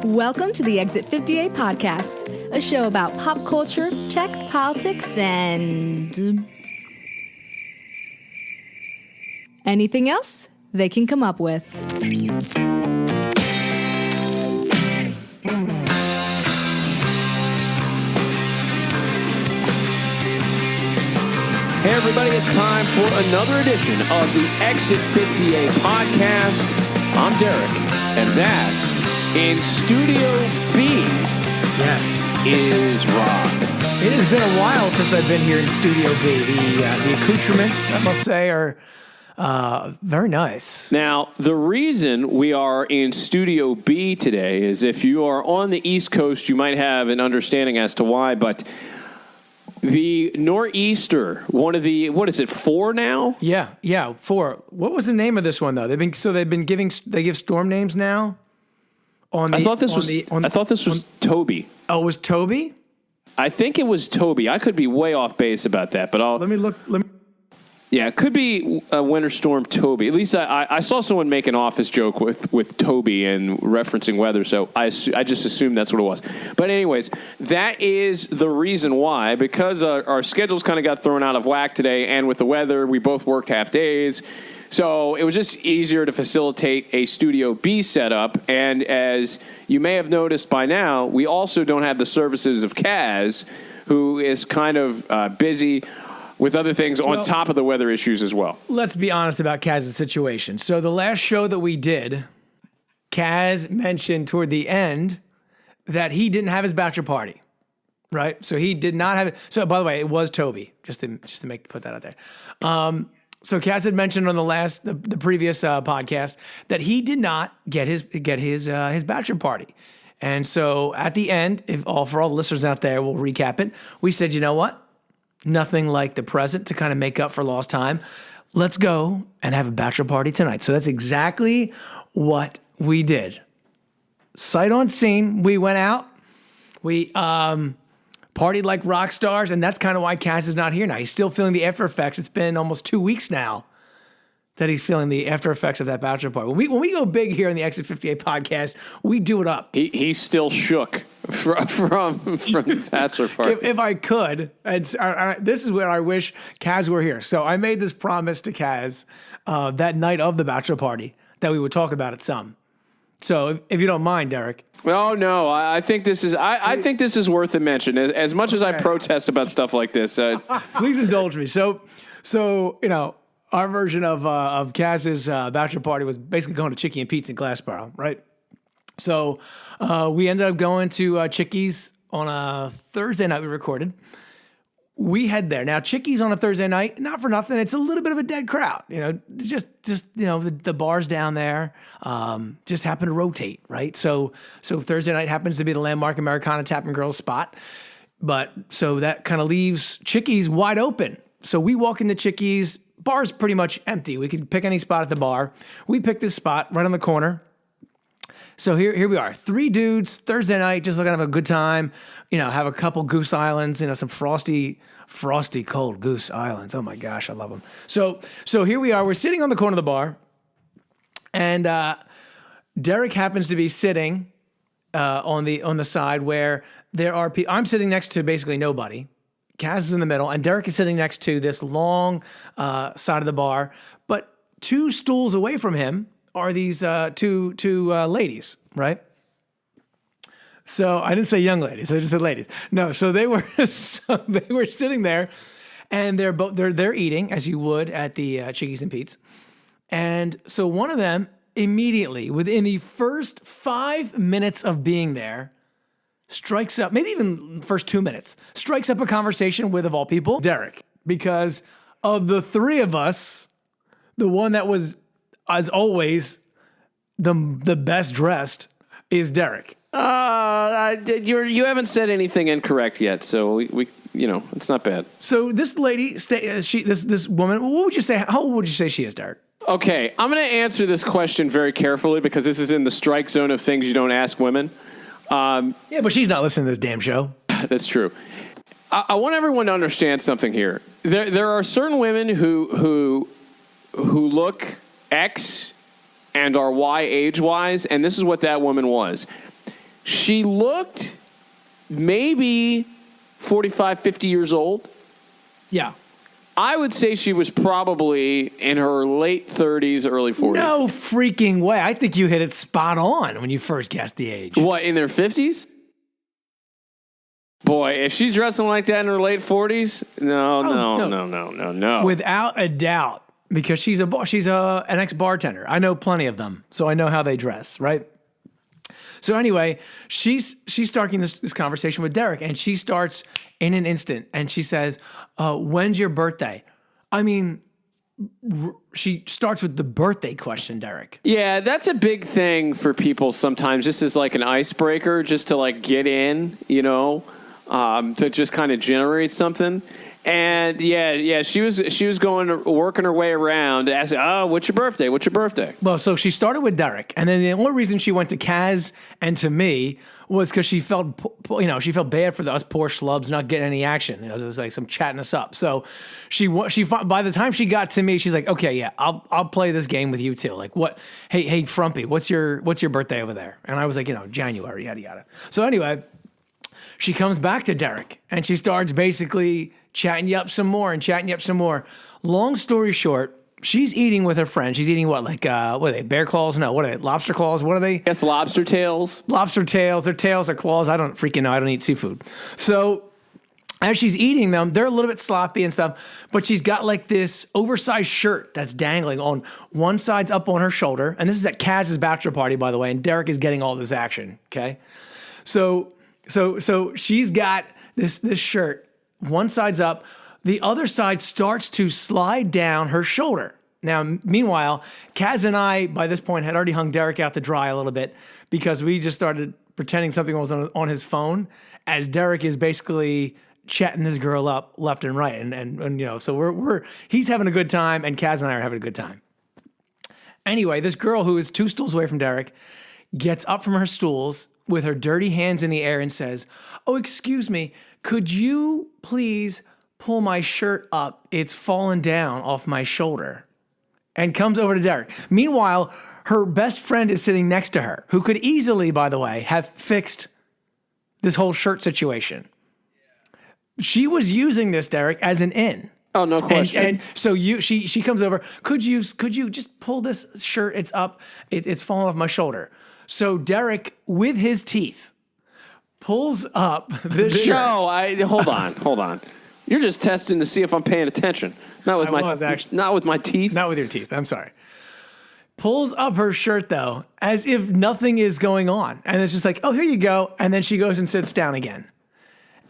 Welcome to the Exit 58 podcast, a show about pop culture, tech, politics, and anything else they can come up with. Hey everybody, it's time for another edition of the Exit 58 podcast. I'm Derek, and that in Studio B is Rob. It has been a while since I've been here in Studio B. The accoutrements, I must say, are very nice. Now, the reason we are in Studio B today is if you are on the East Coast, you might have an understanding as to why, but the Nor'easter, one of the, what is it, 4 now? Yeah, 4. What was the name of this one though? They give storm names now. I thought this was Toby. Oh, it was Toby? I think it was Toby. I could be way off base about that, but let me look. Yeah, it could be Winter Storm Toby. At least I saw someone make an office joke with Toby and referencing weather, so I just assumed that's what it was. But anyways, that is the reason why, because our schedules kind of got thrown out of whack today, and with the weather, we both worked half days. So it was just easier to facilitate a Studio B setup, and as you may have noticed by now, we also don't have the services of Kaz, who is kind of busy with other things on top of the weather issues as well. Let's be honest about Kaz's situation. So the last show that we did, Kaz mentioned toward the end that he didn't have his bachelor party, right? So he did not have it. So by the way, it was Toby, just to put that out there. So Kaz had mentioned on the previous podcast that he did not get his bachelor party. And so at the end, for all the listeners out there, we'll recap it. We said, you know what? Nothing like the present to kind of make up for lost time. Let's go and have a bachelor party tonight. So that's exactly what we did. Sight on scene. We went out. We partied like rock stars, and that's kind of why Kaz is not here now. He's still feeling the after effects. It's been almost 2 weeks now that he's feeling the after effects of that bachelor party. When we go big here in the Exit 58 podcast, we do it up. He's still shook from the bachelor party. If I could, this is where I wish Kaz were here. So I made this promise to Kaz that night of the bachelor party that we would talk about it some. So if you don't mind, Derek. Oh no, I think this is I think this is worth a mention. As much as I protest about stuff like this, please indulge me. So you know, our version of Kaz's bachelor party was basically going to Chickie and Pete's in Glassboro, right? So we ended up going to Chickie's on a Thursday night. We recorded. We head there. Now, Chickie's on a Thursday night, not for nothing. It's a little bit of a dead crowd. You know, just you know, the bars down there just happen to rotate, right? So Thursday night happens to be the landmark Americana Tap and Girls spot. But so that kind of leaves Chickie's wide open. So we walk into Chickie's. Bar's pretty much empty. We could pick any spot at the bar. We picked this spot right on the corner. So here we are, 3 dudes, Thursday night, just looking to have a good time. You know, have a couple Goose Islands, you know, some frosty cold Goose Islands. Oh my gosh, I love them. So here we are. We're sitting on the corner of the bar, and Derek happens to be sitting on the side where there are people. I'm sitting next to basically nobody. Kaz is in the middle, and Derek is sitting next to this long side of the bar. But 2 stools away from him are these two ladies, right? So I didn't say young ladies, I just said ladies. No, so they were sitting there, and they're eating as you would at the Chickies and Pete's. And so one of them immediately, within the first 5 minutes of being there, strikes up, maybe even first 2 minutes, strikes up a conversation with, of all people, Derek. Because of the 3 of us, the one that was, as always, the best dressed is Derek. You haven't said anything incorrect yet, so we you know, it's not bad. So this lady, this woman, what would you say? How old would you say she is, Derek? Okay, I'm going to answer this question very carefully because this is in the strike zone of things you don't ask women. Yeah, but she's not listening to this damn show. That's true. I want everyone to understand something here. There are certain women who look X and our Y age-wise, and this is what that woman was. She looked maybe 45, 50 years old. Yeah. I would say she was probably in her late 30s, early 40s. No freaking way. I think you hit it spot on when you first guessed the age. What, in their 50s? Boy, if she's dressing like that in her late 40s, no. Without a doubt, because she's an ex-bartender. I know plenty of them, so I know how they dress, right? So anyway, she's starting this conversation with Derek, and she starts in an instant, and she says, when's your birthday? I mean, she starts with the birthday question, Derek. Yeah, that's a big thing for people sometimes, just as like an icebreaker, just to like get in, to just kind of generate something. And yeah, she was working her way around, asking, what's your birthday? What's your birthday? Well, so she started with Derek, and then the only reason she went to Kaz and to me was because she felt bad for us poor schlubs not getting any action. It was like some chatting us up. So she by the time she got to me, she's like, okay, yeah, I'll play this game with you too. Like what? Hey, Frumpy, what's your birthday over there? And I was like, January, yada yada. So anyway, she comes back to Derek, and she starts basically chatting you up some more. Long story short, she's eating with her friend. She's eating what are they, bear claws? No, what are they, lobster claws? What are they? Yes, lobster tails. Lobster tails. Their tails are claws. I don't freaking know. I don't eat seafood. So as she's eating them, they're a little bit sloppy and stuff, but she's got like this oversized shirt that's dangling on one side's up on her shoulder. And this is at Kaz's bachelor party, by the way, and Derek is getting all this action, okay? So she's got this shirt. One side's up. The other side starts to slide down her shoulder. Now, meanwhile, Kaz and I, by this point, had already hung Derek out to dry a little bit because we just started pretending something was on his phone as Derek is basically chatting this girl up left and right. And so he's having a good time, and Kaz and I are having a good time. Anyway, this girl who is 2 stools away from Derek gets up from her stools with her dirty hands in the air and says, "Oh, excuse me, could you please pull my shirt up? It's fallen down off my shoulder." And comes over to Derek. Meanwhile, her best friend is sitting next to her, who could easily, by the way, have fixed this whole shirt situation. She was using this, Derek, as an in. Oh, no question. And so she comes over. Could you just pull this shirt? It's up. It's fallen off my shoulder. So Derek, with his teeth, pulls up this shirt. No, hold on. You're just testing to see if I'm paying attention. Not with my teeth. Not with your teeth. I'm sorry. Pulls up her shirt, though, as if nothing is going on. And it's just like, oh, here you go. And then she goes and sits down again.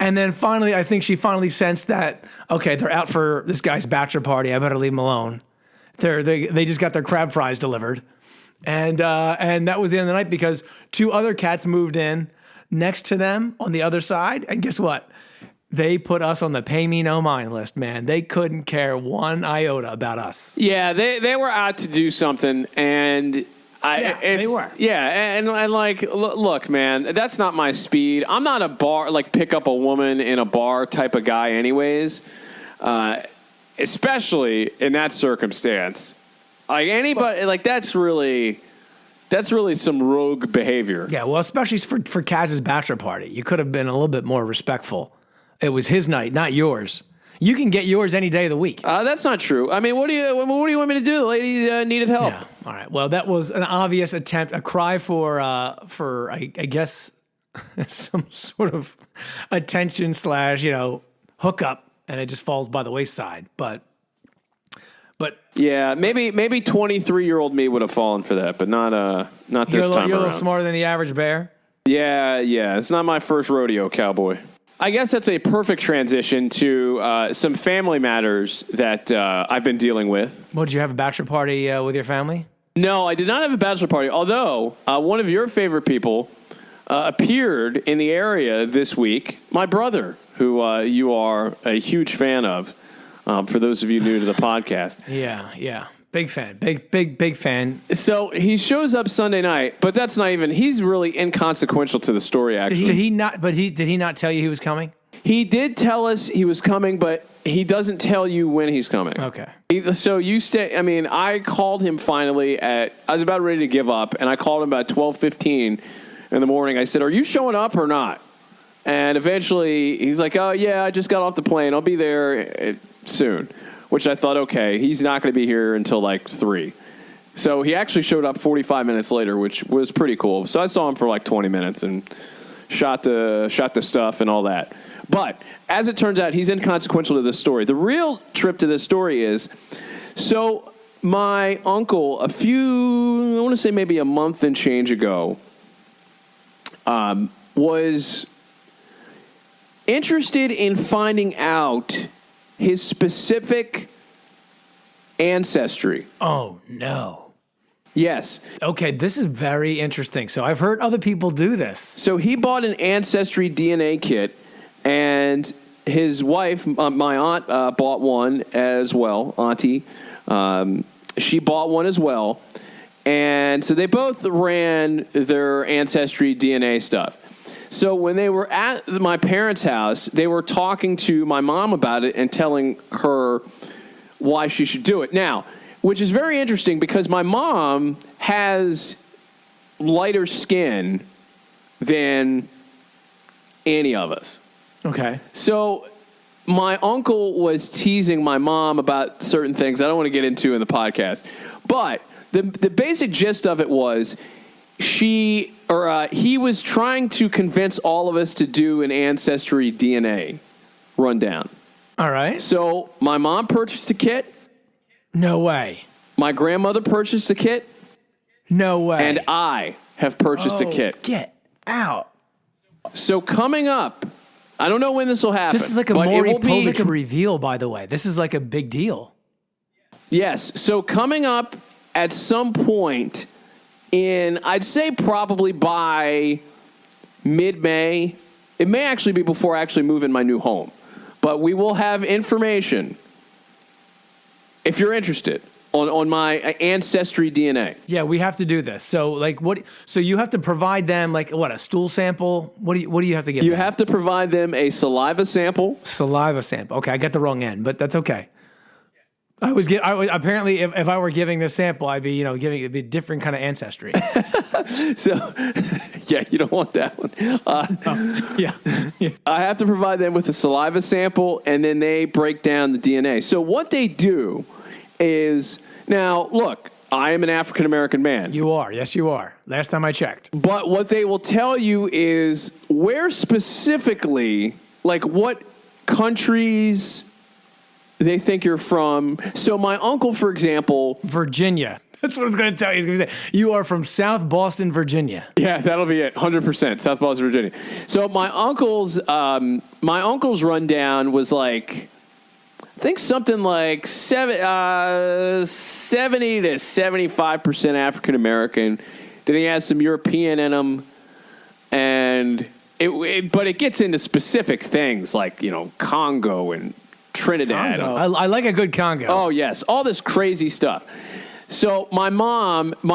And then finally, I think she finally sensed that, okay, they're out for this guy's bachelor party. I better leave them alone. They just got their crab fries delivered. And that was the end of the night because 2 other cats moved in next to them on the other side. And guess what? They put us on the pay me no mind list, man. They couldn't care one iota about us. Yeah, they were out to do something, and they were. Yeah, and like, look, man, that's not my speed. I'm not a bar, like pick up a woman in a bar type of guy anyways, especially in that circumstance. Like anybody, like that's really some rogue behavior. Yeah, well, especially for Kaz's bachelor party. You could have been a little bit more respectful. It was his night, not yours. You can get yours any day of the week. That's not true. I mean, what do you want me to do? The lady needed help. Yeah. All right. Well, that was an obvious attempt, a cry for I guess some sort of attention / hookup, and it just falls by the wayside. But yeah, maybe 23-year-old me would have fallen for that, but not this time around. You're a little smarter than the average bear. Yeah. It's not my first rodeo, cowboy. I guess that's a perfect transition to some family matters that I've been dealing with. Well, did you have a bachelor party with your family? No, I did not have a bachelor party, although one of your favorite people appeared in the area this week, my brother, who you are a huge fan of, for those of you new to the podcast. Yeah. Big fan. Big fan. So he shows up Sunday night, but that's not even, he's really inconsequential to the story, actually. Did he not tell you he was coming? He did tell us he was coming, but he doesn't tell you when he's coming. Okay. So you stay. I mean, I called him finally I was about ready to give up, and I called him about 12:15 in the morning. I said, "Are you showing up or not?" And eventually, he's like, "Oh yeah, I just got off the plane. I'll be there soon." Which I thought, okay, he's not going to be here until like 3. So he actually showed up 45 minutes later, which was pretty cool. So I saw him for like 20 minutes and shot the stuff and all that. But as it turns out, he's inconsequential to this story. The real trip to this story is, so my uncle, I want to say maybe a month and change ago, was interested in finding out his specific ancestry. Oh, no. Yes. Okay, this is very interesting. So I've heard other people do this. So he bought an Ancestry DNA kit, and his wife, my aunt, bought one as well, Auntie. She bought one as well. And so they both ran their Ancestry DNA stuff. So when they were at my parents' house, they were talking to my mom about it and telling her why she should do it. Now, which is very interesting because my mom has lighter skin than any of us. Okay. So my uncle was teasing my mom about certain things I don't want to get into in the podcast. But the basic gist of it was he was trying to convince all of us to do an Ancestry DNA rundown. All right. So my mom purchased a kit. No way. My grandmother purchased a kit. No way. And I have purchased a kit. Get out. So coming up, I don't know when this will happen. This is like a Maury Povich reveal, by the way. This is like a big deal. Yes. So coming up at some point I'd say probably by mid-May. It may actually be before I actually move in my new home. But we will have information, if you're interested, on my Ancestry DNA. Yeah, we have to do this. So, like, what? So you have to provide them, like, what, a stool sample? What do you have to give them? You have to provide them a saliva sample. Saliva sample. Okay, I got the wrong end, but that's okay. Apparently, if I were giving this sample, I'd be, giving it a different kind of ancestry. So, yeah, you don't want that one. Yeah. I have to provide them with a saliva sample, and then they break down the DNA. So what they do is, now, look, I am an African-American man. You are. Yes, you are. Last time I checked. But what they will tell you is where specifically, like what countries they think you're from. So my uncle, for example... Virginia. That's what I was going to tell you. He's going to say, you are from South Boston, Virginia. Yeah, that'll be it. 100%. South Boston, Virginia. So my uncle's rundown was like... I think something like 70 to 75% African American. Then he has some European in him, and but it gets into specific things like Congo and Trinidad. Congo. I like a good Congo. Oh yes, all this crazy stuff. So my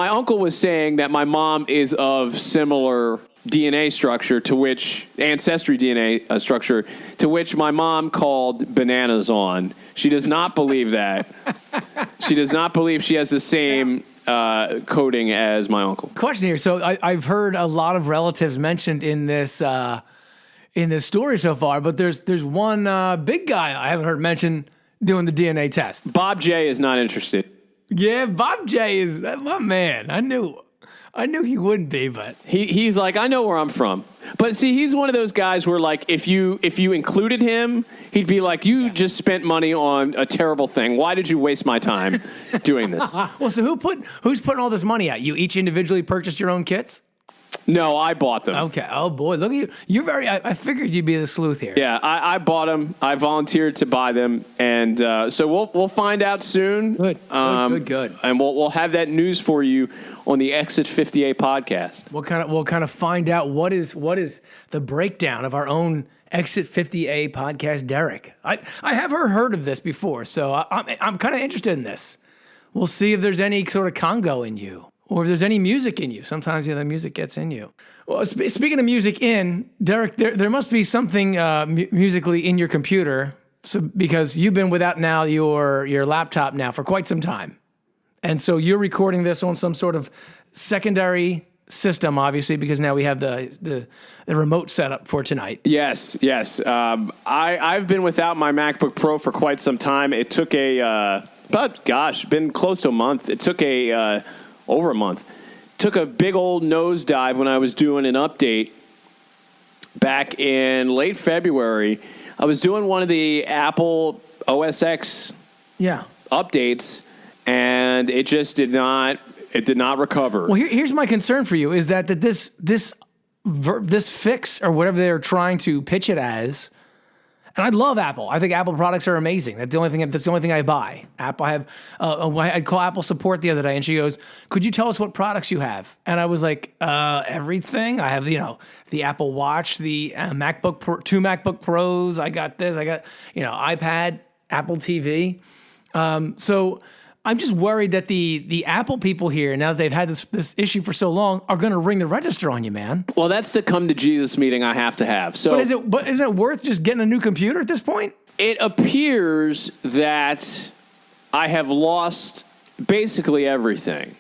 uncle was saying that my mom is of similar DNA structure to which Ancestry DNA structure to which my mom called bananas on. She does not believe that. She does not believe she has the same coding as my uncle. Question here. So I've heard a lot of relatives mentioned in this story so far, but there's one big guy I haven't heard mentioned doing the DNA test. Bob J is not interested. Yeah, Bob J is my man. I knew he wouldn't be, but he's like, I know where I'm from. But see, he's one of those guys where, like, if you included him, he'd be like, you just spent money on a terrible thing. Why did you waste my time doing this? Well, so who's putting all this money out? You each individually purchased your own kits? No, I bought them. Okay. Oh boy, look at you. You're I figured you'd be the sleuth here. Yeah, I bought them. I volunteered to buy them, and so we'll find out soon. Good. And we'll have that news for you on the Exit 58 podcast. We'll kind of find out what is the breakdown of our own Exit 50A podcast, Derek. I have heard of this before, so I'm kind of interested in this. We'll see if there's any sort of Congo in you. or if there's any music in you. Sometimes the music gets in you. Well, speaking of music Derek, there must be something musically in your computer, because you've been without now your laptop now for quite some time. And so you're recording this on some sort of secondary system, obviously, because now we have the remote setup for tonight. Yes. I've been without my MacBook Pro for quite some time. It took been close to a month. It took over a month. Took a big old nosedive when I was doing an update back in late February. I was doing one of the Apple OS X updates, and it just did not recover. Well, here's my concern for you, is that this fix, or whatever they're trying to pitch it as, and I love Apple. I think Apple products are amazing. That's the only thing I buy. Apple. I'd call Apple support the other day, and she goes, "Could you tell us what products you have?" And I was like, "Everything. I have the Apple Watch, the MacBook Pro, 2 MacBook Pros. I got this. I got iPad, Apple TV." So I'm just worried that the Apple people here, now that they've had this issue for so long, are going to ring the register on you, man. Well, that's the come to Jesus meeting I have to have. So, but isn't it worth just getting a new computer at this point? It appears that I have lost basically everything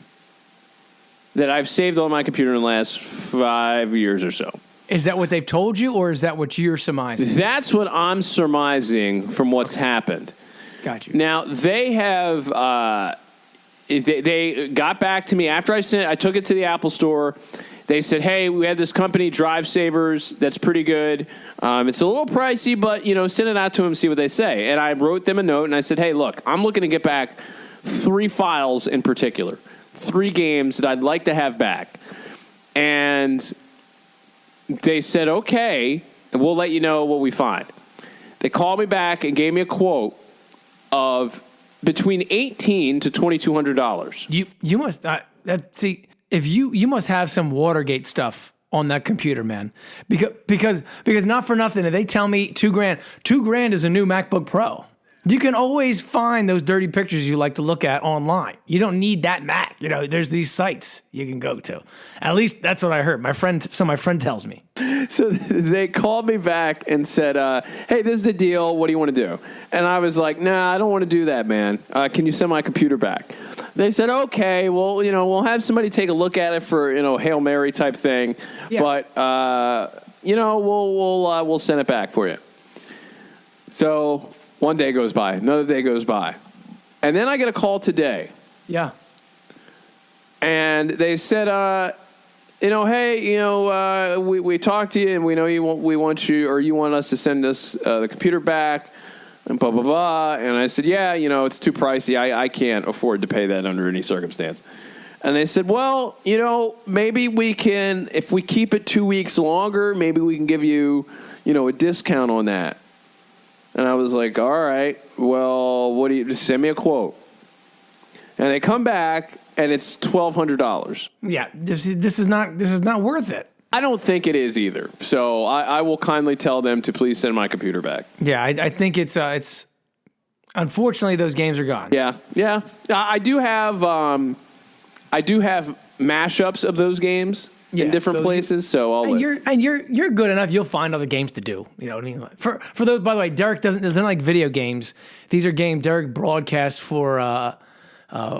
that I've saved on my computer in the last 5 years or so. Is that what they've told you, or is that what you're surmising? That's what I'm surmising from what's happened. Got you. Now, they have they got back to me after I took it to the Apple store. They said, "Hey, we have this company, Drive Savers, that's pretty good. It's a little pricey, but send it out to them, see what they say." And I wrote them a note, and I said, "Hey, look, I'm looking to get back 3 files in particular, 3 games that I'd like to have back." And they said, "Okay, we'll let you know what we find." They called me back and gave me a quote of between $1,800 to $2,200. You must see if you must have some Watergate stuff on that computer, man. Because not for nothing, if they tell me $2,000 is a new MacBook Pro. You can always find those dirty pictures you like to look at online. You don't need that Mac. There's these sites you can go to. At least that's what I heard. My friend tells me. So they called me back and said, "Hey, this is the deal. What do you want to do?" And I was like, "Nah, I don't want to do that, man. Can you send my computer back?" They said, "Okay, well, we'll have somebody take a look at it for, Hail Mary type thing, but we'll send it back for you." So one day goes by, another day goes by, and then I get a call today. Yeah. And they said, "Hey, we talked to you, and we know you want us to send us the computer back, and blah blah blah." And I said, "Yeah, it's too pricey. I can't afford to pay that under any circumstance." And they said, "Well, maybe we can, if we keep it 2 weeks longer, maybe we can give you, a discount on that." And I was like, "All right, well, what do you just send me a quote?" And they come back, and it's $1,200. Yeah, this is not worth it. I don't think it is either. So I will kindly tell them to please send my computer back. Yeah, I think it's unfortunately those games are gone. Yeah. I do have mashups of those games in different places. You're good enough. You'll find other games to do. You know what I mean? For those, by the way, Derek doesn't like video games. These are games Derek broadcasts for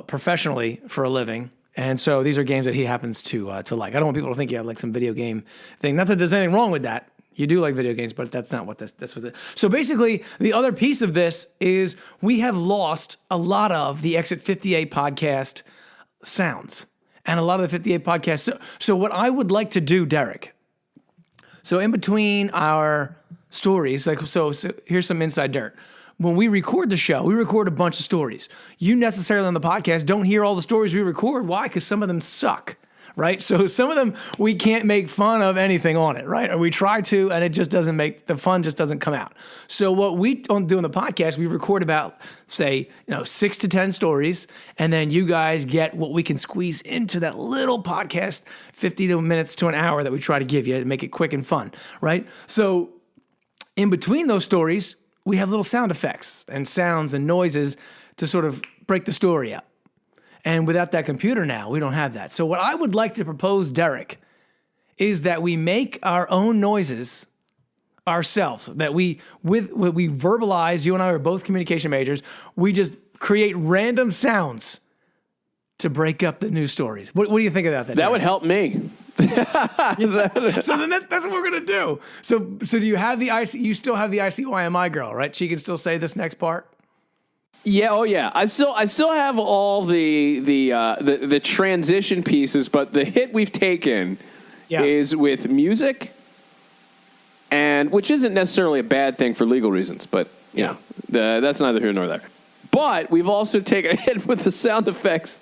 professionally for a living. And so these are games that he happens to like. I don't want people to think you have like some video game thing. Not that there's anything wrong with that. You do like video games, but that's not what this was. So basically, the other piece of this is we have lost a lot of the Exit 58 podcast sounds and a lot of the 58 podcasts. So what I would like to do, Derek, so in between our stories, so here's some inside dirt. When we record the show, we record a bunch of stories. You necessarily on the podcast don't hear all the stories we record. Why? Because some of them suck, right? So some of them we can't make fun of anything on it, right? Or we try to, and it just doesn't the fun just doesn't come out. So what we don't do in the podcast, we record about, say, 6 to 10 stories, and then you guys get what we can squeeze into that little podcast, 50 minutes to an hour that we try to give you to make it quick and fun, right? So in between those stories, we have little sound effects and sounds and noises to sort of break the story up. And without that computer now, we don't have that. So what I would like to propose, Derek, is that we make our own noises ourselves, that we verbalize. You and I are both communication majors. We just create random sounds to break up the news stories. What do you think about that? That would help me. So then that's what we're gonna do. So do you have the You still have the ICYMI girl, right? She can still say this next part. Yeah. Oh, yeah. I still have all the transition pieces, but the hit we've taken is with music. And which isn't necessarily a bad thing for legal reasons, but you know, that's neither here nor there. But we've also taken a hit with the sound effects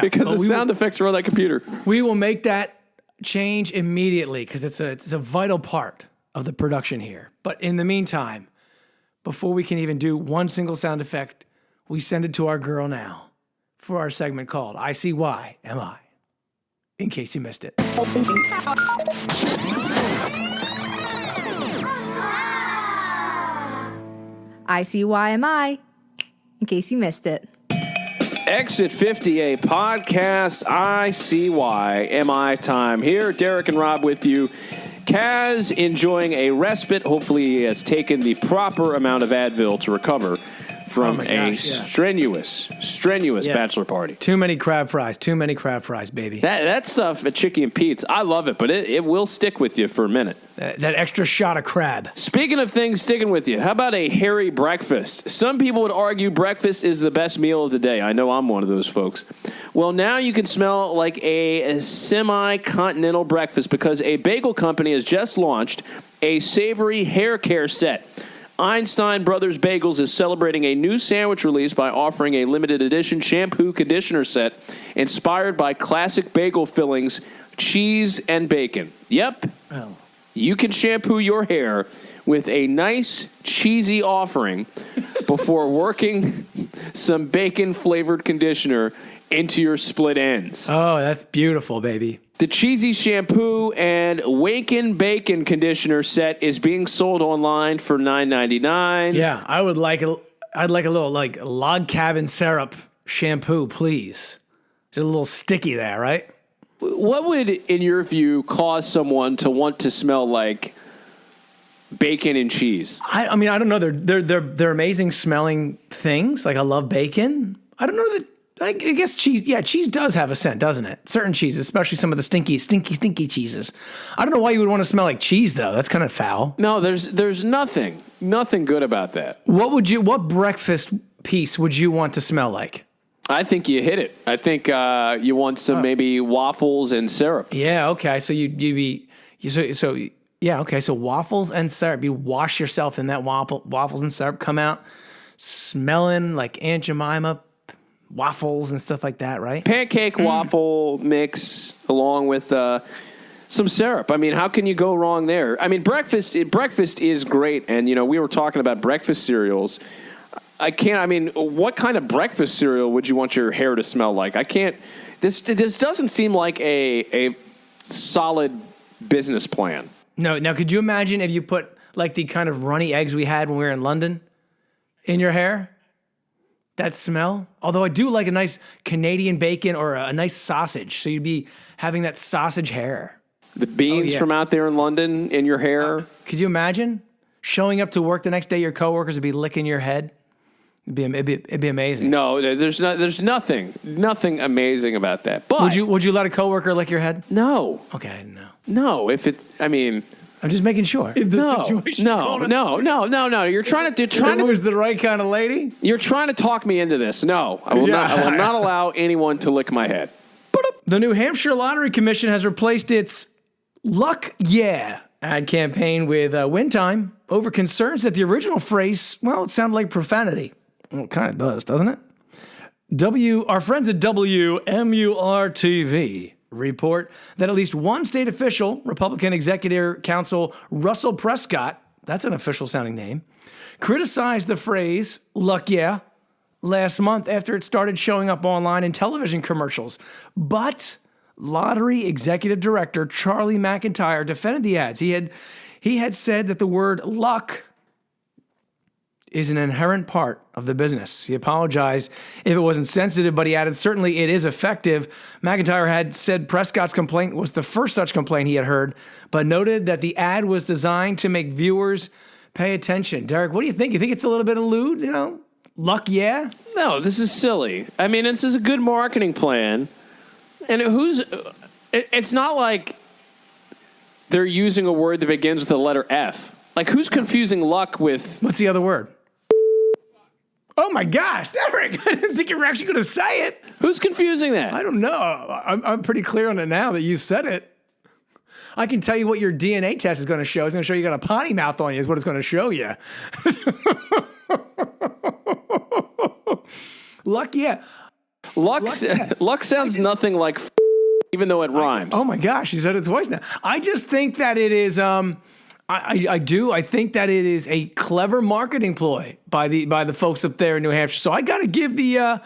because the sound effects are on that computer. We will make that change immediately because it's a vital part of the production here. But in the meantime, before we can even do one single sound effect, we send it to our girl now for our segment called ICYMI, in case you missed it. ICYMI, in case you missed it. Exit 50A podcast, ICYMI time. Here, Derek and Rob with you. Kaz enjoying a respite. Hopefully he has taken the proper amount of Advil to recover from strenuous bachelor party. Too many crab fries, baby. That stuff at Chickie and Pete's, I love it, but it will stick with you for a minute. That extra shot of crab. Speaking of things sticking with you, how about a hairy breakfast? Some people would argue breakfast is the best meal of the day. I know I'm one of those folks. Well, now you can smell like a semi-continental breakfast because a bagel company has just launched a savory hair care set. Einstein Brothers Bagels is celebrating a new sandwich release by offering a limited edition shampoo conditioner set inspired by classic bagel fillings, cheese, and bacon. Yep. Oh. You can shampoo your hair with a nice, cheesy offering before working some bacon-flavored conditioner into your split ends. Oh, that's beautiful, baby. The cheesy shampoo and Waken Bacon conditioner set is being sold online for $9.99. Yeah, I'd like a little like log cabin syrup shampoo, please. Just a little sticky there, right? What would, in your view, cause someone to want to smell like bacon and cheese? I mean, I don't know. They're amazing smelling things. Like I love bacon. I don't know that. I guess cheese. Yeah, cheese does have a scent, doesn't it? Certain cheeses, especially some of the stinky cheeses. I don't know why you would want to smell like cheese though. That's kind of foul. No, there's nothing good about that. What breakfast piece would you want to smell like? I think you hit it. I think you want some maybe waffles and syrup. Yeah. Okay. So So waffles and syrup. You wash yourself in that waffles and syrup. Come out smelling like Aunt Jemima waffles and stuff like that, right? Pancake waffle mix along with some syrup. I mean, how can you go wrong there? I mean, breakfast is great, and you know we were talking about breakfast cereals. What kind of breakfast cereal would you want your hair to smell like? I can't. This doesn't seem like a solid business plan. No. Now, could you imagine if you put like the kind of runny eggs we had when we were in London in your hair? That smell? Although I do like a nice Canadian bacon or a nice sausage. So you'd be having that sausage hair. The beans from out there in London in your hair. Could you imagine showing up to work the next day? Your coworkers would be licking your head. It'd be amazing. No, there's nothing amazing about that. But would you let a coworker lick your head? No. Okay, no. No, if it's, I mean, I'm just making sure. No. You're trying to was the right kind of lady. You're trying to talk me into this. No, I will not allow anyone to lick my head. The New Hampshire Lottery Commission has replaced its "Luck Yeah" ad campaign with "Win Time" over concerns that the original phrase, well, it sounded like profanity. Well, it kind of does, doesn't it? Our friends at WMUR-TV report that at least one state official, Republican Executive Council Russell Prescott, that's an official sounding name, criticized the phrase "Luck Yeah" last month after it started showing up online in television commercials. But lottery executive director Charlie McIntyre defended the ads. He had said that the word luck is an inherent part of the business. He apologized if it wasn't sensitive, but he added, certainly it is effective. McIntyre had said Prescott's complaint was the first such complaint he had heard, but noted that the ad was designed to make viewers pay attention. Derek, what do you think? You think it's a little bit of lewd, Luck, yeah? No, this is silly. I mean, this is a good marketing plan. And it's not like they're using a word that begins with the letter F. Like, who's confusing luck with... What's the other word? Oh, my gosh, Derek, I didn't think you were actually going to say it. Who's confusing that? I don't know. I'm pretty clear on it now that you said it. I can tell you what your DNA test is going to show. It's going to show you got a potty mouth on you is what it's going to show you. Luck, yeah. Luck sounds nothing like even though it rhymes. Oh, my gosh, you said it twice now. I just think that it is... I think that it is a clever marketing ploy by the folks up there in New Hampshire. So I got to give the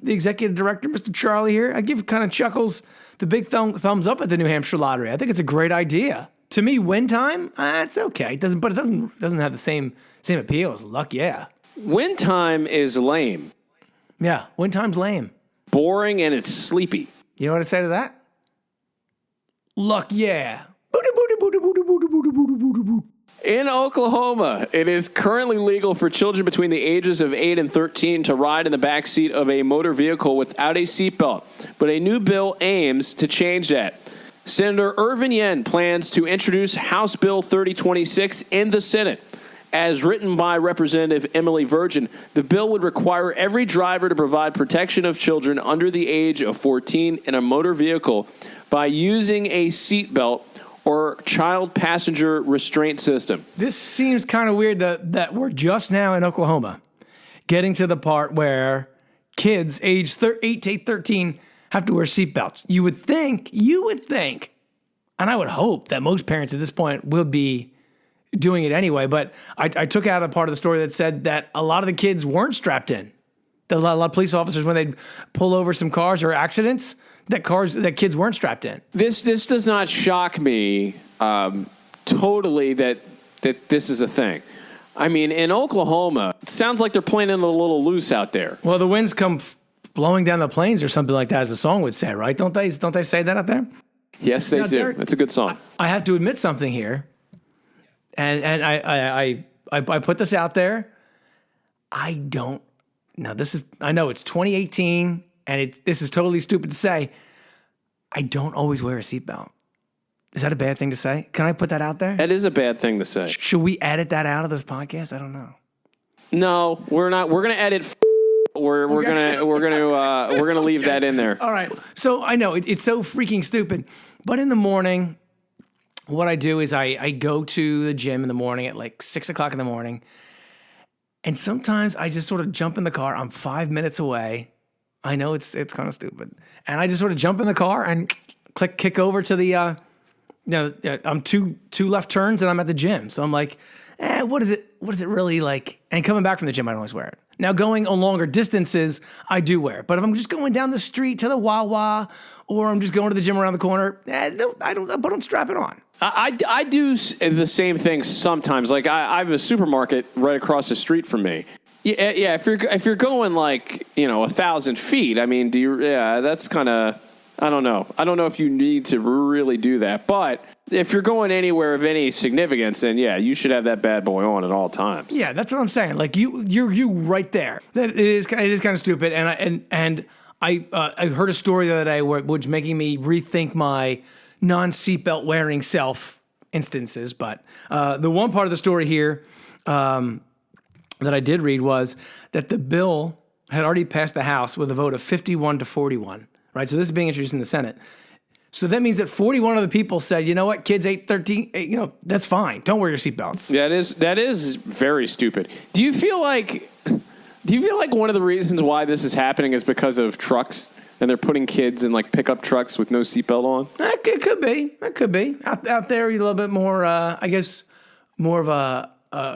executive director, Mr. Charlie here. I give kind of Chuckles the big thumbs up at the New Hampshire lottery. I think it's a great idea. To me, win time, it's okay. It doesn't have the same appeal as luck. Yeah, win time is lame. Yeah, win time's lame, boring, and it's sleepy. You know what I say to that? Luck, yeah. In Oklahoma, it is currently legal for children between the ages of 8 and 13 to ride in the back seat of a motor vehicle without a seatbelt, but a new bill aims to change that. Senator Irvin Yen plans to introduce House Bill 3026 in the Senate. As written by Representative Emily Virgin, the bill would require every driver to provide protection of children under the age of 14 in a motor vehicle by using a seatbelt or child passenger restraint system. This seems kind of weird that we're just now in Oklahoma getting to the part where kids age 8 to 13 have to wear seatbelts. You would think, and I would hope that most parents at this point will be doing it anyway, but I took out a part of the story that said that a lot of the kids weren't strapped in. That a lot of police officers, when they'd pull over some cars or accidents, that kids weren't strapped in. This does not shock me totally that this is a thing. I mean, in Oklahoma, it sounds like they're playing it a little loose out there. Well, the winds come blowing down the plains or something like that, as the song would say, right? Don't they say that out there? Yes, they do. It's a good song. I have to admit something here, and I put this out there. I know it's 2018. And this is totally stupid to say, I don't always wear a seatbelt. Is that a bad thing to say? Can I put that out there? That is a bad thing to say. Should we edit that out of this podcast? I don't know. No, we're not. We're going to edit. We're gonna leave that in there. All right. So I know it's so freaking stupid, but in the morning, what I do is I go to the gym in the morning at like 6 o'clock in the morning, and sometimes I just sort of jump in the car. I'm 5 minutes away. I know it's kind of stupid, and I just sort of jump in the car and kick over to the, I'm two left turns and I'm at the gym. So I'm like, what is it really like? And coming back from the gym, I don't always wear it. Now going on longer distances, I do wear it. But if I'm just going down the street to the Wawa, or I'm just going to the gym around the corner, I don't strap it on. I do the same thing sometimes. Like I have a supermarket right across the street from me. Yeah. If you're going like 1,000 feet, I mean, that's kind of, I don't know. I don't know if you need to really do that, but if you're going anywhere of any significance, then yeah, you should have that bad boy on at all times. Yeah, that's what I'm saying. Like you're right there. That it is kind of stupid, and I heard a story the other day which was making me rethink my non-seatbelt wearing self instances. But the one part of the story here that I did read was that the bill had already passed the House with a vote of 51 to 41, right? So this is being introduced in the Senate. So that means that 41 of the people said, you know what, kids 13, that's fine. Don't wear your seatbelts. Yeah, that is very stupid. Do you feel like one of the reasons why this is happening is because of trucks and they're putting kids in like pickup trucks with no seatbelt on? It could be. It could be. Out there, a little bit more, I guess, more of a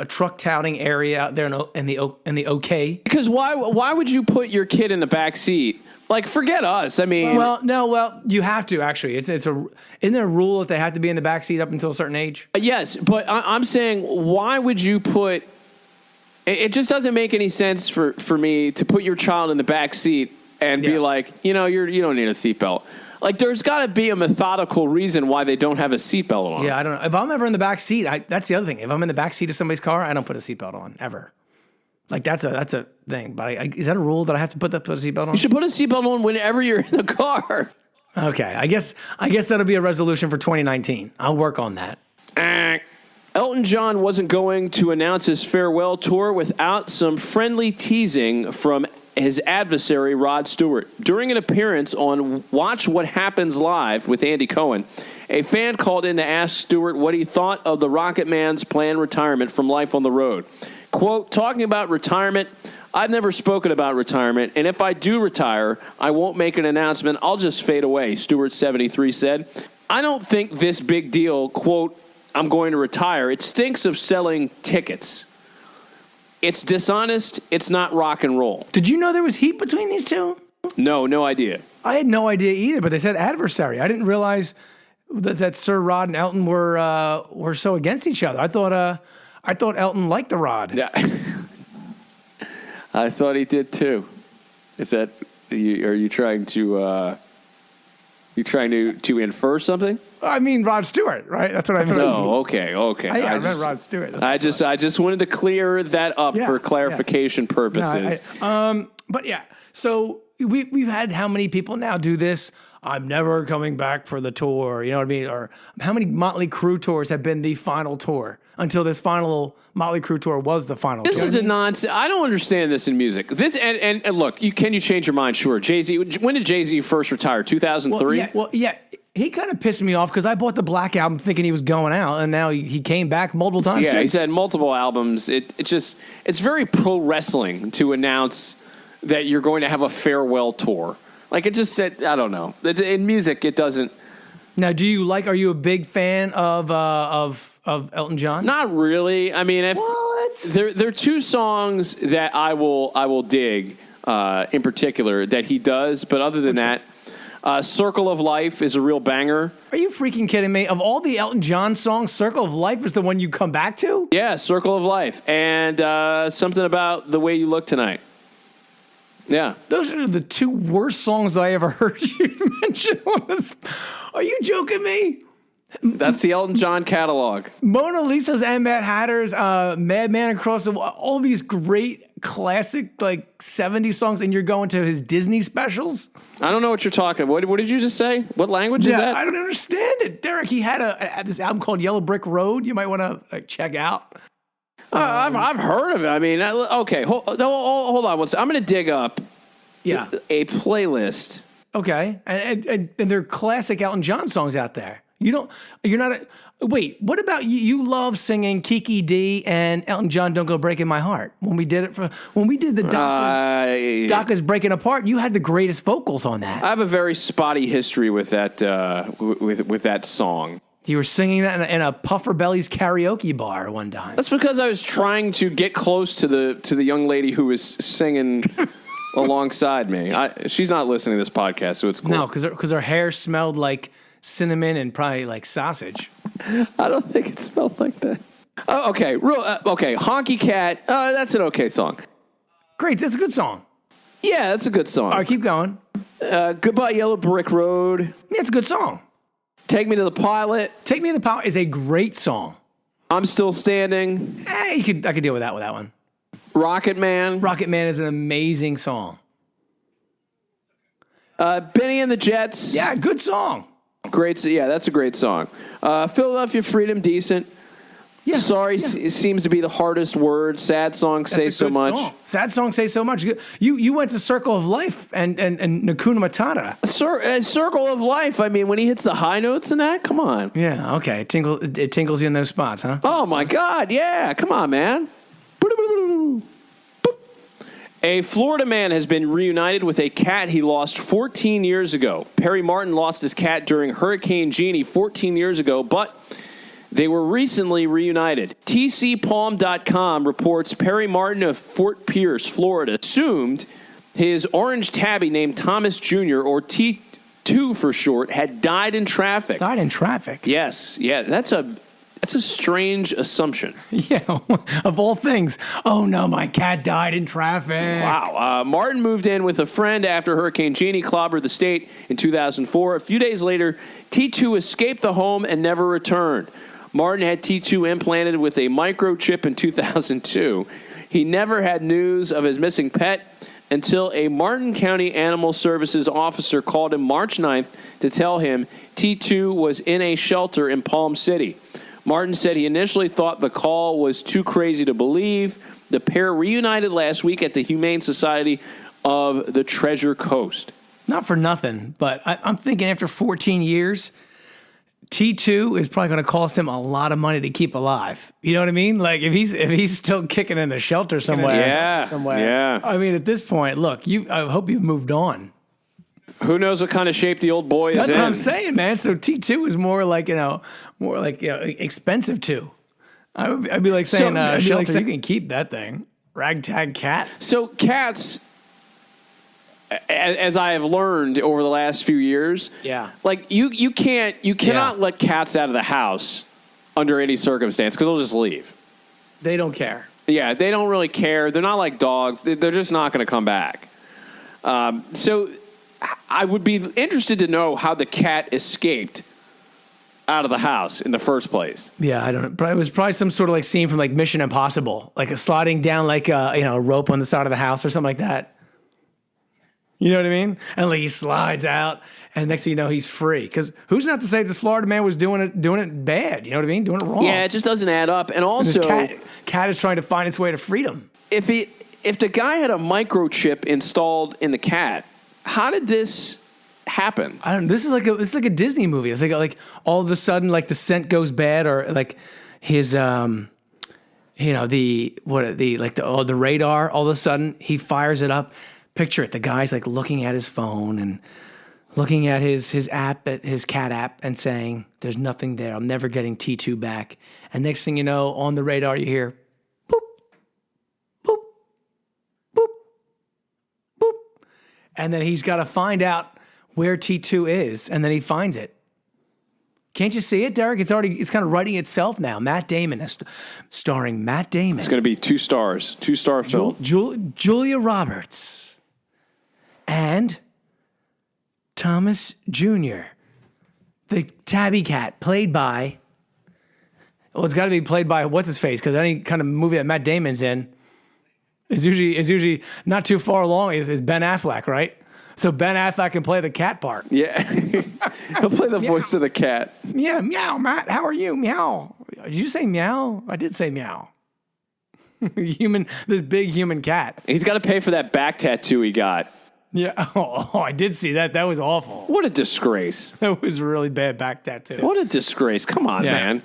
truck touting area out there in the OK. Because why would you put your kid in the back seat? Like, forget us. I mean, well, you have to actually. Isn't there a rule that they have to be in the back seat up until a certain age? Yes, but I'm saying, why would you put It just doesn't make any sense for me to put your child in the back seat and be like, you don't need a seatbelt. Like, there's got to be a methodical reason why they don't have a seatbelt on. Yeah, I don't know. If I'm ever in the back seat, that's the other thing. If I'm in the back seat of somebody's car, I don't put a seatbelt on ever. Like, that's a thing. But is that a rule that I have to put a seatbelt on? You should put a seatbelt on whenever you're in the car. Okay, I guess that'll be a resolution for 2019. I'll work on that. Elton John wasn't going to announce his farewell tour without some friendly teasing from his adversary, Rod Stewart. During an appearance on Watch What Happens Live with Andy Cohen, a fan called in to ask Stewart what he thought of the Rocket Man's planned retirement from life on the road. Quote, talking about retirement, I've never spoken about retirement, and if I do retire, I won't make an announcement. I'll just fade away, Stewart, 73, said. I don't think this big deal, quote, I'm going to retire. It stinks of selling tickets. It's dishonest. It's not rock and roll. Did you know there was heat between these two? No idea. I had no idea either, but they said adversary. I didn't realize that Sir Rod and Elton were so against each other. I thought Elton liked the Rod. Yeah. I thought he did too. Is that are you trying to infer something? I mean Rod Stewart, right? That's what I mean. Oh, okay. I meant Rod Stewart. I just wanted to clear that up for clarification purposes. But yeah, so we've had how many people now do this? I'm never coming back for the tour. You know what I mean? Or how many Motley Crue tours have been the final tour until this final Motley Crue tour was the final tour? This is the nonsense. I don't understand this in music. This and look, can you change your mind? Sure. Jay-Z, when did Jay-Z first retire? 2003? Well, yeah. He kind of pissed me off because I bought the Black Album thinking he was going out, and now he came back multiple times. Yeah, he's had multiple albums. It's very pro wrestling to announce that you're going to have a farewell tour. Like, it just said, I don't know. In music, it doesn't. Now, are you a big fan of Elton John? Not really. I mean, there are two songs that I will dig in particular that he does, but other than that, Circle of Life is a real banger. Are you freaking kidding me? Of all the Elton John songs, Circle of Life is the one you come back to? Yeah, Circle of Life. And something about The Way You Look Tonight. Yeah. Those are the two worst songs I ever heard you mention on this. Are you joking me? That's the Elton John catalog. Mona Lisa's and Mad Hatter's, Madman Across the Wall, all these great classic, 70s songs, and you're going to his Disney specials? I don't know what you're talking about. What did you just say? What language is that? I don't understand it. Derek, he had this album called Yellow Brick Road you might want to check out. I've heard of it. I mean, okay, hold on one second. I'm going to dig up a playlist. Okay, and there are classic Elton John songs out there. Wait, what about you? You love singing Kiki D and Elton John Don't Go Breaking My Heart. When we did the DACA's Breaking Apart, you had the greatest vocals on that. I have a very spotty history with that with that song. You were singing that in a Puffer Belly's karaoke bar one time. That's because I was trying to get close to the young lady who was singing alongside me. She's not listening to this podcast, so it's cool. No, because her hair smelled like cinnamon and probably like sausage. I don't think it smelled like that. Okay, Honky Cat. That's an okay song. Great, that's a good song. Yeah, that's a good song. All right, keep going. Goodbye Yellow Brick Road. Yeah, it's a good song. Take Me to the Pilot. Take Me to the Pilot is a great song. I'm Still Standing. I could deal with that one. Rocket Man. Rocket Man is an amazing song. Benny and the Jets. Yeah, good song. Great. Yeah, that's a great song. Philadelphia Freedom, decent. Yeah, Sorry seems to be the hardest word. Sad songs say so much. Song. Sad songs say so much. You went to Circle of Life and Hakuna Matata. Circle of Life. I mean, when he hits the high notes in that, come on. Yeah, okay. It tinkles you in those spots, huh? Oh my God, yeah. Come on, man. A Florida man has been reunited with a cat he lost 14 years ago. Perry Martin lost his cat during Hurricane Jeannie 14 years ago, but they were recently reunited. TCPalm.com reports Perry Martin of Fort Pierce, Florida, assumed his orange tabby named Thomas Jr., or T2 for short, had died in traffic. Died in traffic? Yes. Yeah, that's a That's a strange assumption. Yeah, of all things. Oh no, my cat died in traffic. Wow. Martin moved in with a friend after Hurricane Jeannie clobbered the state in 2004. A few days later, T2 escaped the home and never returned. Martin had T2 implanted with a microchip in 2002. He never had news of his missing pet until a Martin County Animal Services officer called him March 9th to tell him T2 was in a shelter in Palm City. Martin said he initially thought the call was too crazy to believe. The pair reunited last week at the Humane Society of the Treasure Coast. Not for nothing, but I'm thinking after 14 years, T2 is probably going to cost him a lot of money to keep alive. You know what I mean? Like if he's still kicking in a shelter somewhere. Yeah. I mean, at this point, look, I hope you've moved on. Who knows what kind of shape the old boy is in? That's what I'm saying, man. So T2 is more like expensive too. I'd be like saying, shelter, you can keep that thing. Ragtag cat. So cats, as I have learned over the last few years, like you cannot let cats out of the house under any circumstance because they'll just leave. They don't care. Yeah, they don't really care. They're not like dogs. They're just not going to come back. So I would be interested to know how the cat escaped out of the house in the first place. Yeah, I don't know. It was probably some sort of like scene from like Mission Impossible, like a sliding down like a rope on the side of the house or something like that. You know what I mean? And like he slides out, and next thing you know, he's free. Because who's not to say this Florida man was doing it bad? You know what I mean? Doing it wrong. Yeah, it just doesn't add up. And also, and cat is trying to find its way to freedom. If the guy had a microchip installed in the cat, how did this happen? I don't. This is like a Disney movie. It's like all of a sudden like the scent goes bad, or like his the radar. All of a sudden he fires it up. Picture it. The guy's like looking at his phone and looking at his app, at his cat app, and saying, "There's nothing there. I'm never getting T2 back." And next thing you know, on the radar you hear, "Boop, boop, boop, boop," and then he's got to find out where T2 is, and then he finds it. Can't you see it, Derek? It's kind of writing itself now. Matt Damon, starring Matt Damon. It's going to be 2 stars, 2-star film. Julia Roberts. And Thomas Jr., the tabby cat, played by... Well, it's got to be played by what's-his-face, because any kind of movie that Matt Damon's in is usually not too far along is Ben Affleck, right? So Ben Affleck can play the cat part. Yeah. He'll play the voice of the cat. Yeah, meow, Matt, how are you? Meow. Did you say meow? I did say meow. This big human cat. He's got to pay for that back tattoo he got. Yeah. Oh, I did see that. That was awful. What a disgrace. That was a really bad back tattoo. What a disgrace. Come on, man.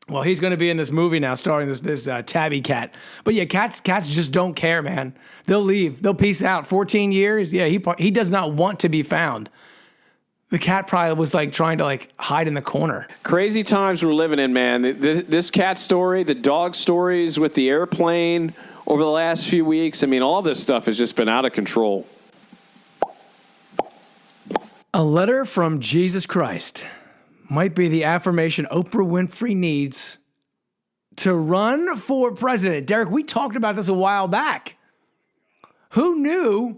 Well, he's going to be in this movie now starring this tabby cat. But yeah, cats just don't care, man. They'll leave. They'll peace out. 14 years. Yeah, he does not want to be found. The cat probably was like trying to like hide in the corner. Crazy times we're living in, man. This cat story, the dog stories with the airplane over the last few weeks. I mean, all this stuff has just been out of control. A letter from Jesus Christ might be the affirmation Oprah Winfrey needs to run for president. Derek, we talked about this a while back. Who knew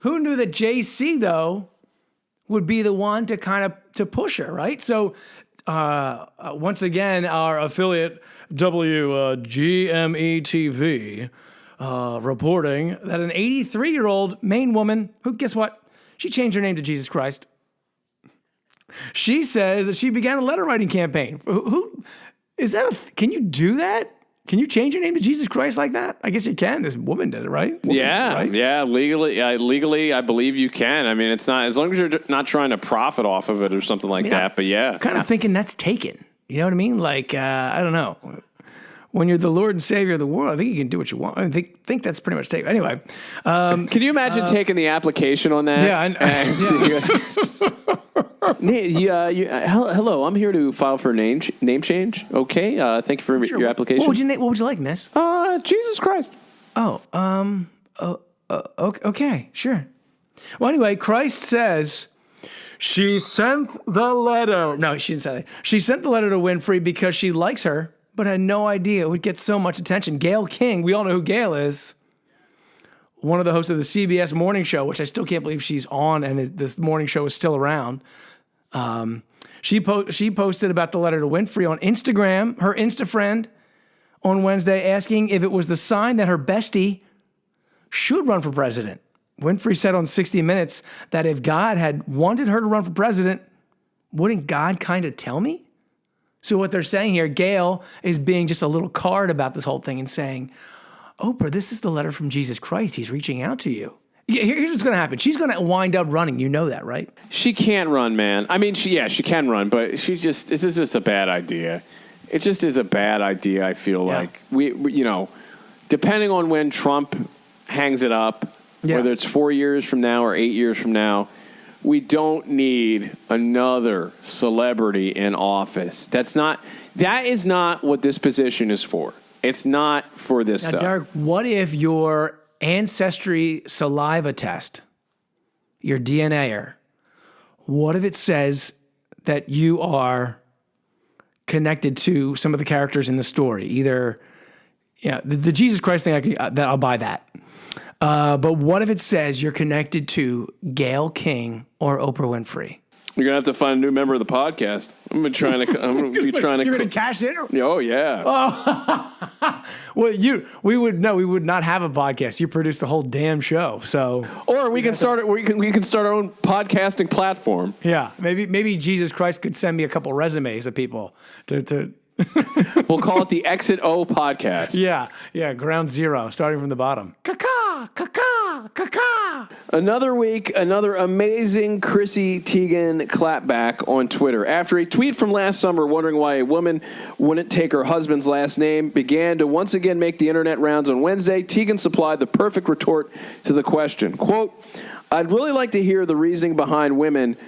that JC, though, would be the one to to push her, right? So once again, our affiliate WGME TV reporting that an 83-year-old Maine woman who, guess what? She changed her name to Jesus Christ. She says that she began a letter writing campaign. Who is that? Can you do that? Can you change your name to Jesus Christ like that? I guess you can. This woman did it, right? Yeah. Legally, I believe you can. I mean, it's not, as long as you're not trying to profit off of it or something like that. But yeah, kind of thinking that's taken. You know what I mean? Like I don't know. When you're the Lord and Savior of the world, I think you can do what you want. I think that's pretty much taken. Anyway, can you imagine taking the application on that? Hello, I'm here to file for a name change. Okay, thank you for your application. What would you like, miss? Jesus Christ. Okay, sure. Well, anyway, Christ says, She sent the letter. No, she didn't say that. She sent the letter to Winfrey because she likes her, but had no idea it would get so much attention. Gayle King, we all know who Gayle is. One of the hosts of the CBS morning show, which I still can't believe she's on, and this morning show is still around. She posted about the letter to Winfrey on Instagram, her Insta friend, on Wednesday, asking if it was the sign that her bestie should run for president. Winfrey said on 60 Minutes that if God had wanted her to run for president, wouldn't God kind of tell me? So what they're saying here, Gayle is being just a little card about this whole thing and saying, Oprah, this is the letter from Jesus Christ. He's reaching out to you. Here's what's going to happen. She's going to wind up running. You know that, right? She can run, man. I mean, she can run, but this is just a bad idea. It just is a bad idea, I feel like. We, depending on when Trump hangs it up, whether it's 4 years from now or 8 years from now, we don't need another celebrity in office. That is not what this position is for. It's not for this stuff. Derek, what if your ancestry saliva test, your DNA, what if it says that you are connected to some of the characters in the story? Either, the Jesus Christ thing, I'll buy that. But what if it says you're connected to Gayle King or Oprah Winfrey? You're gonna have to find a new member of the podcast. I'm gonna be trying to. You're gonna cash in? Oh yeah. Oh. Well, we would not have a podcast. You produce the whole damn show. So, or we can start it. We can start our own podcasting platform. Yeah, maybe Jesus Christ could send me a couple resumes of people to. We'll call it the Exit O podcast. Yeah, ground zero, starting from the bottom. Caca. Another week, another amazing Chrissy Teigen clapback on Twitter. After a tweet from last summer wondering why a woman wouldn't take her husband's last name began to once again make the internet rounds on Wednesday, Teigen supplied the perfect retort to the question. Quote, I'd really like to hear the reasoning behind women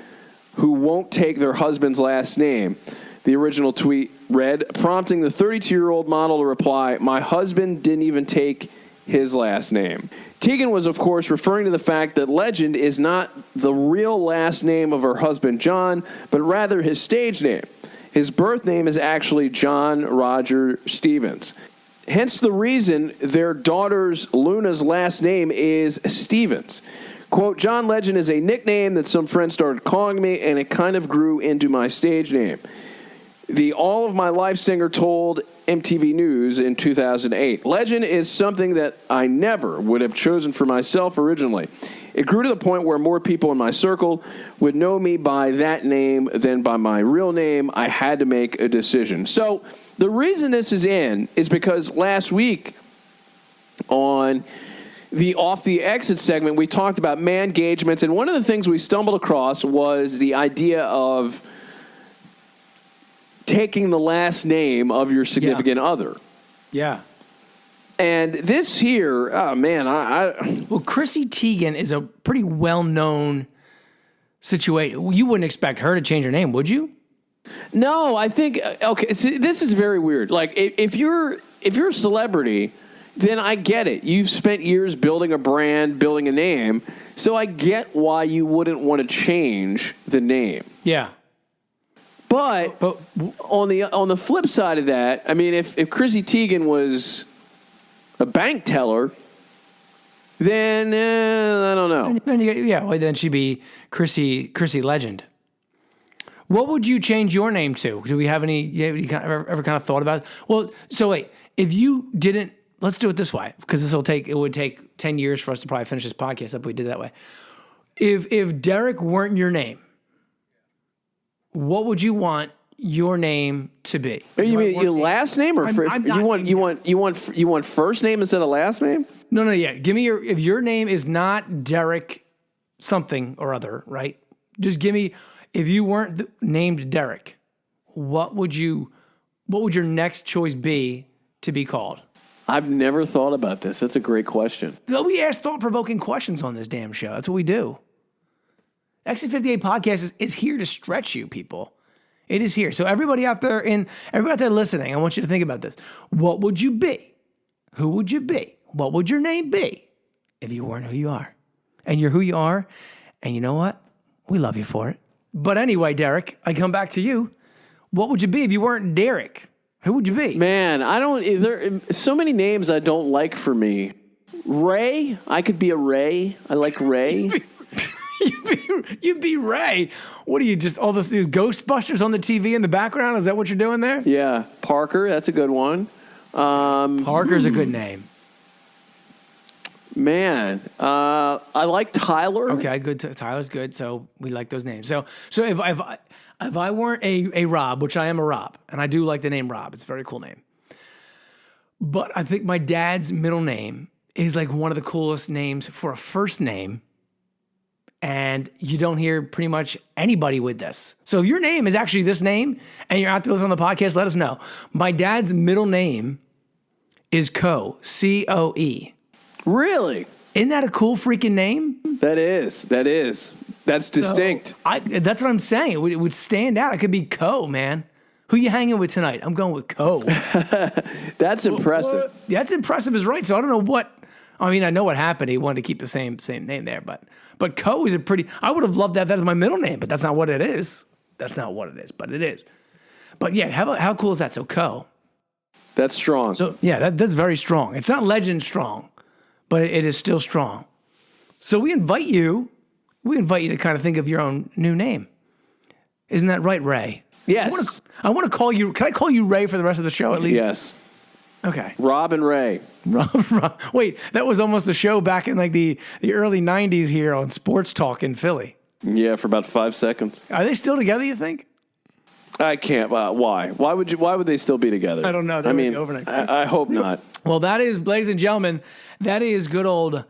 who won't take their husband's last name. The original tweet read, prompting the 32-year-old model to reply, my husband didn't even take his last name. Teigen was, of course, referring to the fact that Legend is not the real last name of her husband, John, but rather his stage name. His birth name is actually John Roger Stevens. Hence the reason their daughter's Luna's last name is Stevens. Quote, John Legend is a nickname that some friends started calling me, and it kind of grew into my stage name. The All of My Life singer told MTV News in 2008. Legend is something that I never would have chosen for myself originally. It grew to the point where more people in my circle would know me by that name than by my real name. I had to make a decision. So the reason this is in is because last week on the Off the Exit segment, we talked about man-gagements, and one of the things we stumbled across was the idea of taking the last name of your significant other. Yeah. And this here, oh man, Well, Chrissy Teigen is a pretty well-known situation. You wouldn't expect her to change her name, would you? No, I think, okay, see, this is very weird. Like, if you're a celebrity, then I get it. You've spent years building a brand, building a name, so I get why you wouldn't want to change the name. Yeah. But on the flip side of that, I mean, if Chrissy Teigen was a bank teller, then I don't know. Then she'd be Chrissy Legend. What would you change your name to? Do we have any? Ever kind of thought about it? Well, so wait, if you didn't, let's do it this way because it would take 10 years for us to probably finish this podcast if we did it that way. If Derek weren't your name, what would you want your name to be? You mean your last name, or you want first name instead of last name? No, yeah. Give me if your name is not Derek something or other, right? Just give me, if you weren't named Derek, what would your next choice be to be called? I've never thought about this. That's a great question. We ask thought-provoking questions on this damn show. That's what we do. Exit 58 podcast is here to stretch you, people. It is here. So everybody out there listening, I want you to think about this. What would you be? Who would you be? What would your name be if you weren't who you are? And you're who you are, and you know what? We love you for it. But anyway, Derek, I come back to you. What would you be if you weren't Derek? Who would you be? Man, there so many names I don't like for me. Ray, I could be a Ray. I like Ray. You'd be Ray. What are you, just all this Ghostbusters on the TV in the background? Is that what you're doing there? Yeah. Parker, that's a good one. Parker's a good name. Man, I like Tyler. Okay, good. Tyler's good. So we like those names. So if I weren't a Rob, which I am a Rob, and I do like the name Rob, it's a very cool name. But I think my dad's middle name is like one of the coolest names for a first name. And you don't hear pretty much anybody with this. So if your name is actually this name and you're out to listen on the podcast, let us know. My dad's middle name is Coe, C-O-E. Really? Isn't that a cool freaking name? That is. That's distinct. So that's what I'm saying. It would stand out. It could be Coe, man. Who you hanging with tonight? I'm going with Coe. That's impressive. That's impressive is right. So I don't know what. I mean, I know what happened. He wanted to keep the same name there, but Coe is a pretty. I would have loved to have that as my middle name, but that's not what it is. That's not what it is, but it is. But yeah, how cool is that? So Coe. That's strong. So yeah, that's very strong. It's not legend strong, but it is still strong. So we invite you to kind of think of your own new name. Isn't that right, Ray? Yes. I want to call you. Can I call you Ray for the rest of the show at least? Yes. Okay. Rob and Ray. Wait, that was almost a show back in like the early 90s here on Sports Talk in Philly. Yeah, for about 5 seconds. Are they still together, you think? I can't. Why? Why would they still be together? I don't know. I hope not. Well, that is, ladies and gentlemen, that is good old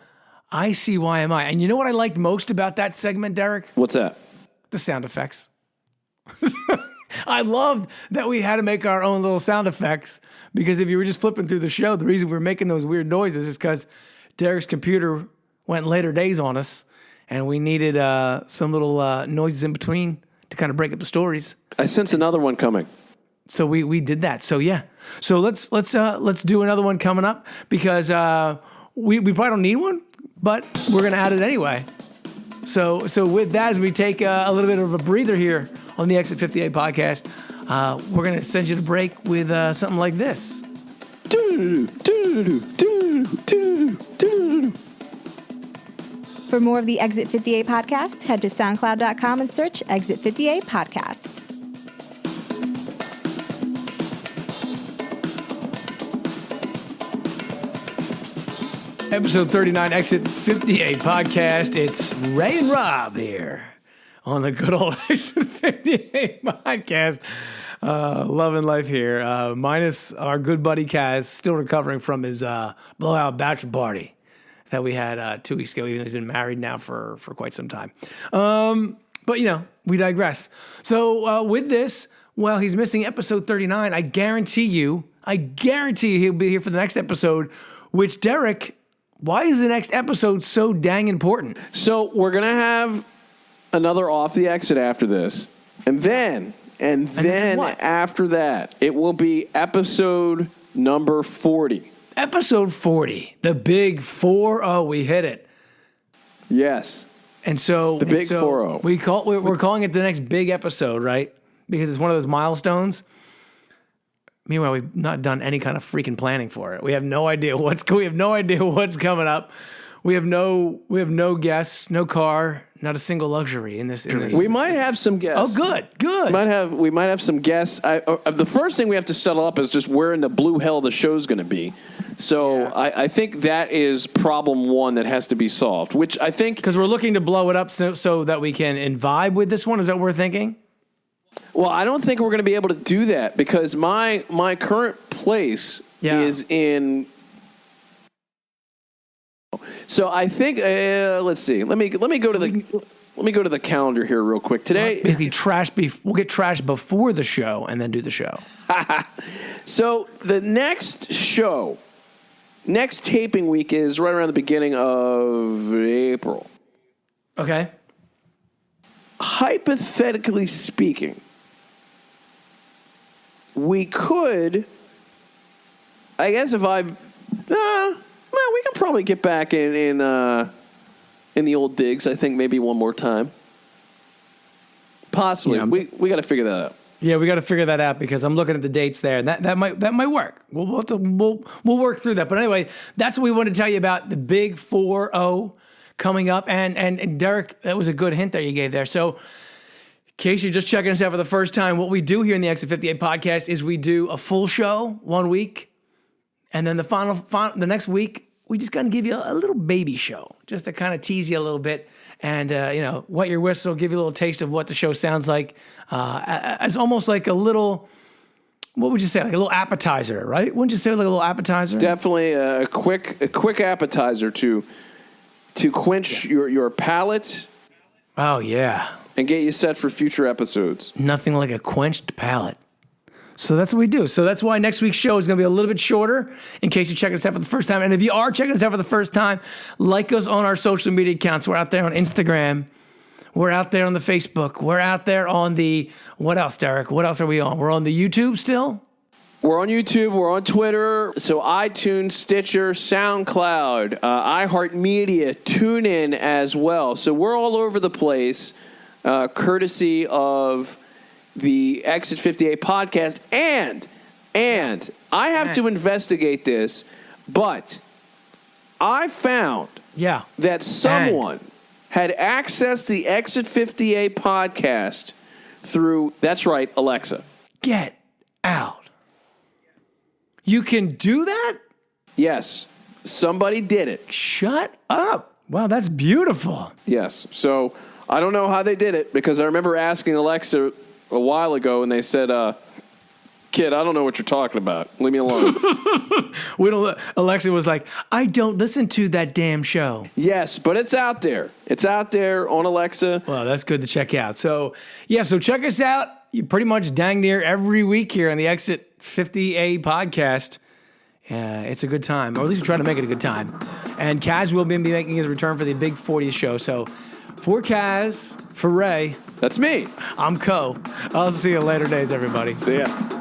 ICYMI. And you know what I liked most about that segment, Derek? What's that? The sound effects. I loved that we had to make our own little sound effects because if you were just flipping through the show, the reason we were making those weird noises is because Derek's computer went later days on us and we needed some little noises in between to kind of break up the stories. I sense another one coming. So we did that. So yeah. So let's do another one coming up because we probably don't need one, but we're gonna add it anyway. So with that, as we take a little bit of a breather here on the Exit 58 podcast, we're gonna send you to break with something like this. For more of the Exit 58 podcast, head to soundcloud.com and search Exit 58 podcast. Episode 39, Exit 58 podcast. It's Ray and Rob here on the good old Exit 58 podcast. Loving life here. Minus our good buddy Kaz, still recovering from his blowout bachelor party that we had 2 weeks ago, even though he's been married now for quite some time. But, we digress. So with this, while he's missing episode 39, I guarantee you he'll be here for the next episode, which, Derek, why is the next episode so dang important? So we're going to have another Off the Exit after this. And then after that, it will be episode number 40. Episode 40, the big 4-0, we hit it. Yes. And so the big 4-0. We're calling it the next big episode, right? Because it's one of those milestones. Meanwhile, we've not done any kind of freaking planning for it. We have no idea what's coming up. We have no guests, no car, not a single luxury in this. We might have some guests. Oh, good. We might have some guests. The first thing we have to settle up is just where in the blue hell the show's going to be. So yeah. I think that is problem one that has to be solved. Which I think because we're looking to blow it up so that we can vibe with this one. Is that what we're thinking? Well, I don't think we're going to be able to do that because my current place is in. So I think let's see. Let me go to the calendar here real quick. Today, basically we'll get trashed before the show and then do the show. So the next taping week is right around the beginning of April. Okay. Hypothetically speaking, we could, I guess, we can probably get back in the old digs. I think maybe one more time. Possibly. Yeah. We got to figure that out. Yeah, we got to figure that out because I'm looking at the dates there, and that might work. We'll work through that. But anyway, that's what we want to tell you about the big 4-0 coming up. And Derek, that was a good hint that you gave there. So, in case you're just checking us out for the first time, what we do here in the Exit 58 podcast is we do a full show 1 week, and then the next week we just gonna give you a little baby show just to kind of tease you a little bit. And, wet your whistle, give you a little taste of what the show sounds like. It's almost like a little, what would you say, like a little appetizer, right? Wouldn't you say like a little appetizer? Definitely a quick appetizer to quench your palate. Oh, yeah. And get you set for future episodes. Nothing like a quenched palate. So that's what we do. So that's why next week's show is going to be a little bit shorter in case you're checking us out for the first time. And if you are checking us out for the first time, like us on our social media accounts. We're out there on Instagram. We're out there on the Facebook. We're out there on the, what else, Derek? What else are we on? We're on the YouTube still? We're on YouTube. We're on Twitter. So iTunes, Stitcher, SoundCloud, iHeartMedia, TuneIn as well. So we're all over the place, courtesy of the Exit 58 podcast, and I have to investigate this, but I found that someone had accessed the Exit 58 podcast through, that's right, Alexa. Get out. You can do that? Yes, somebody did it. Shut up. Wow, that's beautiful. Yes, so I don't know how they did it, because I remember asking Alexa a while ago, and they said, kid, I don't know what you're talking about. Leave me alone. Alexa was like, I don't listen to that damn show. Yes, but it's out there. It's out there on Alexa. Well, that's good to check out. So check us out. You pretty much dang near every week here on the Exit 50A podcast. It's a good time, or at least we try to make it a good time. And Kaz will be making his return for the Big 40th show. So for Kaz, for Ray. That's me. I'm Co. I'll see you later days, everybody. See ya.